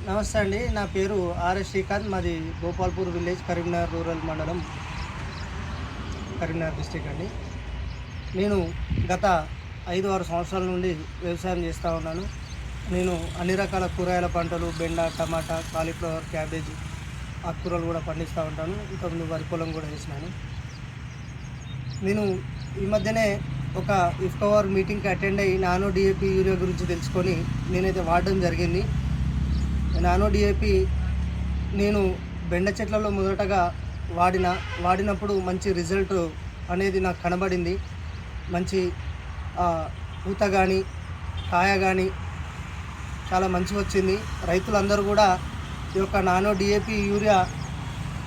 నమస్తే అండి. నా పేరు ఆర్ఎస్ శ్రీకాంత్. మాది గోపాల్పూర్ విలేజ్, కరీంనగర్ రూరల్ మండలం, కరీంనగర్ డిస్ట్రిక్ట్ అండి. నేను గత 5-6 సంవత్సరాల నుండి వ్యవసాయం చేస్తూ ఉన్నాను. నేను అన్ని రకాల కూరగాయల పంటలు, బెండ, టమాటా, కాలీఫ్లవర్, క్యాబేజీ, ఆకుకూరలు కూడా పండిస్తూ ఉంటాను. ఇంతకుముందు వరి పొలం కూడా వేసినాను. నేను ఈ మధ్యనే ఒక ఇఫ్కవర్ మీటింగ్కి అటెండ్ అయ్యి నానో డిఏపి యూరియా గురించి తెలుసుకొని నేనైతే వాడడం జరిగింది. నానో డిఏపి నేను బెండ చెట్లలో మొదటగా వాడినప్పుడు మంచి రిజల్ట్ అనేది నాకు కనబడింది. మంచి పూత కానీ కాయ కానీ చాలా మంచిగా వచ్చింది. రైతులందరూ కూడా ఈ యొక్క నానో డిఏపి యూరియా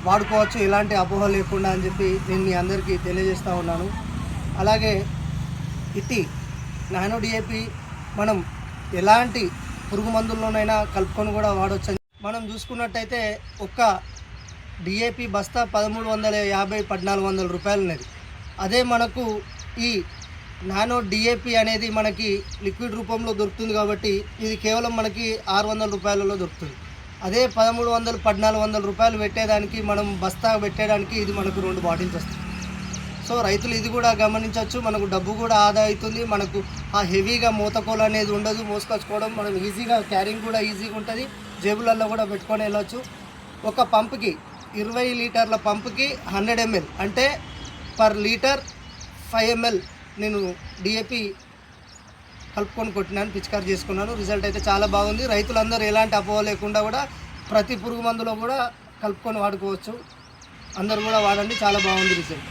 వాడుకోవచ్చు, ఎలాంటి అపోహ లేకుండా అని చెప్పి నేను మీ అందరికీ తెలియజేస్తూ ఉన్నాను. అలాగే ఇట్టి నానో డిఏపి మనం ఎలాంటి పురుగు మందుల్లోనైనా కలుపుకొని కూడా వాడవచ్చు. మనం చూసుకున్నట్టయితే ఒక్క డిఏపి బస్తా 1350-1400 రూపాయలు ఉన్నది. అదే మనకు ఈ నానో డిఏపి అనేది మనకి లిక్విడ్ రూపంలో దొరుకుతుంది కాబట్టి ఇది కేవలం మనకి 600 రూపాయలలో దొరుకుతుంది. అదే 1300-1400 రూపాయలు పెట్టేదానికి, మనం బస్తా పెట్టేదానికి ఇది మనకు 2 బాటిల్స్ వస్తుంది. సో రైతులు ఇది కూడా గమనించవచ్చు. మనకు డబ్బు కూడా ఆదా అవుతుంది. మనకు ఆ హెవీగా మూతకోలు అనేది ఉండదు, మోసుకొచ్చుకోవడం మనం ఈజీగా, క్యారింగ్ కూడా ఈజీగా ఉంటుంది. జేబులలో కూడా పెట్టుకొని వెళ్ళొచ్చు. ఒక పంపుకి 20 లీటర్ల పంపుకి 100 ml అంటే పర్ లీటర్ 5 ml నేను డిఏపి కలుపుకొని కొట్టినాను, పిచికారి చేసుకున్నాను. రిజల్ట్ అయితే చాలా బాగుంది. రైతులందరూ ఎలాంటి అపోహ లేకుండా కూడా ప్రతి పురుగు మందులో కూడా కలుపుకొని వాడుకోవచ్చు. అందరూ కూడా వాడండి, చాలా బాగుంది రిజల్ట్.